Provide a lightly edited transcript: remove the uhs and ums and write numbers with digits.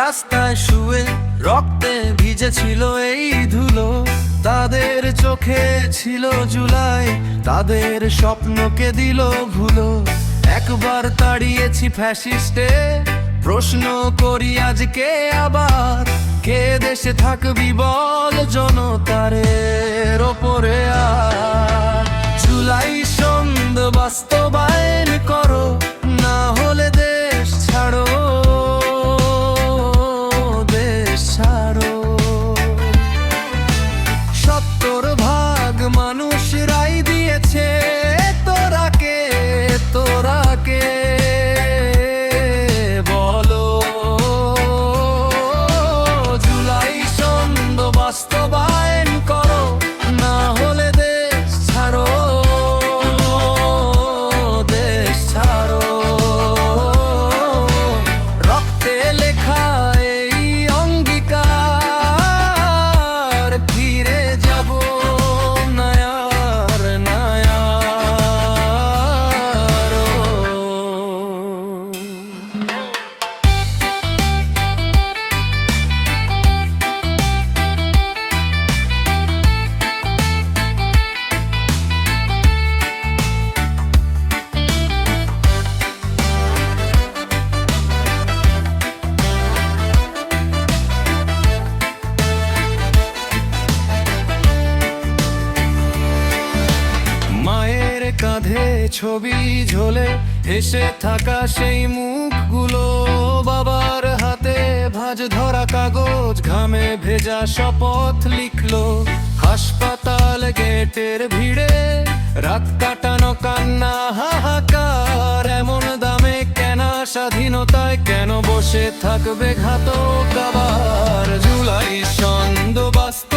রাস্তায় শুয়ে রক্তে ভিজেছিল এই ধুলো, তাদের চোখে ছিল জুলাই, তাদের স্বপ্নকে দিল ভুলো। একবার তাড়িয়েছি ফ্যাসিস্টে, প্রশ্ন করি আজকে আবার, কে দেশে থাকবি বল জনতারের ওপরে? আর জুলাই সন্দ বাস্তবায়ন করো, না হলে দেশ ছাড়ো, দেশ ছাড়ো। 70% মানুষ রায় দিয়েছে, তোরা কে বলো? জুলাই সন্দ বাস্তবায়ন করো, না হলে দেশ ছাড়ো, দেশ ছাড়ো। রক্তে লেখা এই অঙ্গীকার, ফিরে যাব নায়ার নায়ার। মায়ের কাঁধে ছবি ঝোলে হেসে থাকা সেই মুখগুলো, বাবার হাতে ভাঁজ ধরা কাগজ, ঘামে ভেজা শপথ লিখলো। হাসপাতাল গেটের ভিড়ে রাত কাটানো কান্না হাহাকার, এমন দামে কেনা স্বাধীনতায় কেন বসে থাকবে ঘাতক আবার? জুলাই সন্দ বাস্তব